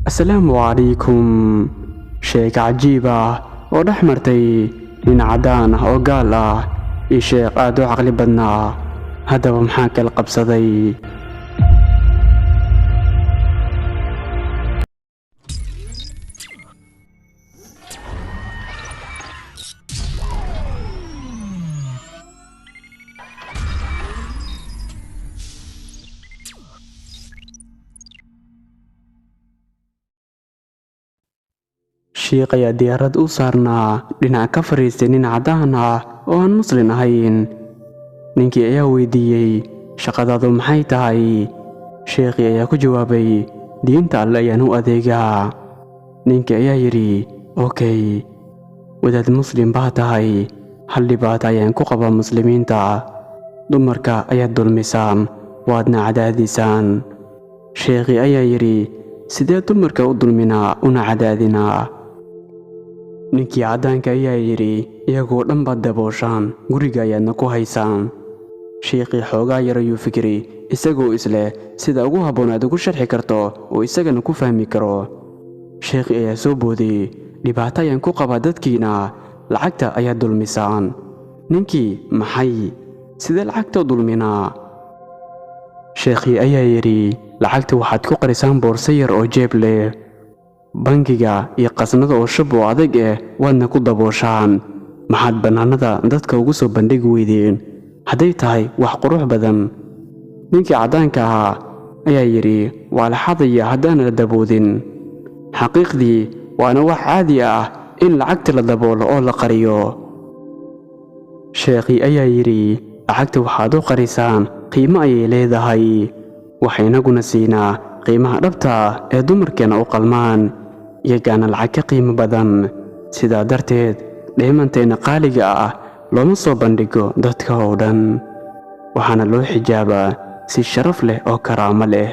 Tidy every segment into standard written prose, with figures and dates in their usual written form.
السلام عليكم. sheeko cajiib ah oo dhex martay nin caddaan ah oo gaal ah iyo sheekh aad u caqli badnaa. haddaba maxaa kala qabsaday? sheekh ayaa diyaarad u saarnaa dhinac ka fadhiistay nin caddaan ah oo aan muslin ahayn. ninkii ayaa weydiiyey, shaqadaadu maxay tahay? sheekhii ayaa ku jawaabay, diinta alle ayaan u adeegaa. ninkii ayaa yidhi, okey, wadaad muslim baa tahay, hal dhibaato ayaan ku qabaa muslimiinta. dumarka ayaad dulmisaan, waadna cadaadisaan. sheekhii ayaa yidhi, sidee dumarka u dulminaa una cadaadinaa? ninkii caddaanka ayaa yidhi, iyagoo dhan baad dabooshaan, guriga ayaadna ku haysaan. sheekhii xoogaa yar ayuu fikiray, isagoo isleh sida ugu habboon aad ugu sharxi karto oo isagana ku fahmi karo. sheekhii ayaa soo boodiyey, dhibaato ayaan ku qabaa dadkiina, lacagta ayaad dulmisaan. ninkii, maxay? sidee lacagta u dulminaa? sheekhii ayaa yidhi, lacagta waxaad ku qarisaan boorso yar oo jeeb leh. bangiga iyo qasnada oo shab oo adag waadna ku dabooshaan. maxaad bannaanada dadka ugu soo bandhigi weydeen hadday tahay wax qurux badan? ninkii caddaanka ahaa ayaa yidhi, waa la xadaya haddaan la daboodin. xaqiiqdii waana wax caadi ah in lacagta la daboolo oo la qariyo. sheekhii ayaa yidhi, lacagta waxaad u qarisaan qiimo ayay leedahay, waxaynaguna siinaa qiimaha dhabta ee dumarkeenna u qalmaan, iyagaana lacag ka qiimo badan. sidaa darteed dheemanteenna qaaliga ah looma soo bandhigo dadka oo dhan, waxaana loo xijaabaa si sharaf leh oo karaamo leh.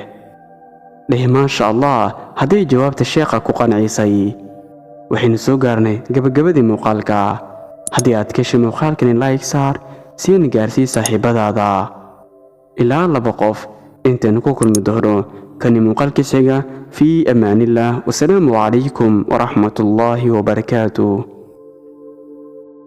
dheh maasha allah hadday jawaabta sheekha ku qancisay. waxaynu soo gaarnay gabagabadii muuqaalka. haddii aad ka heshay muuqaalkani like saar, siina gaarsii saaxiibadaada ilaa 2 qof. intaynu ku kulmi doono kani muuqaalkiisiga fii amaanillaah. wasalaamu calaykum waraxmatullaahi wabarakaatuh.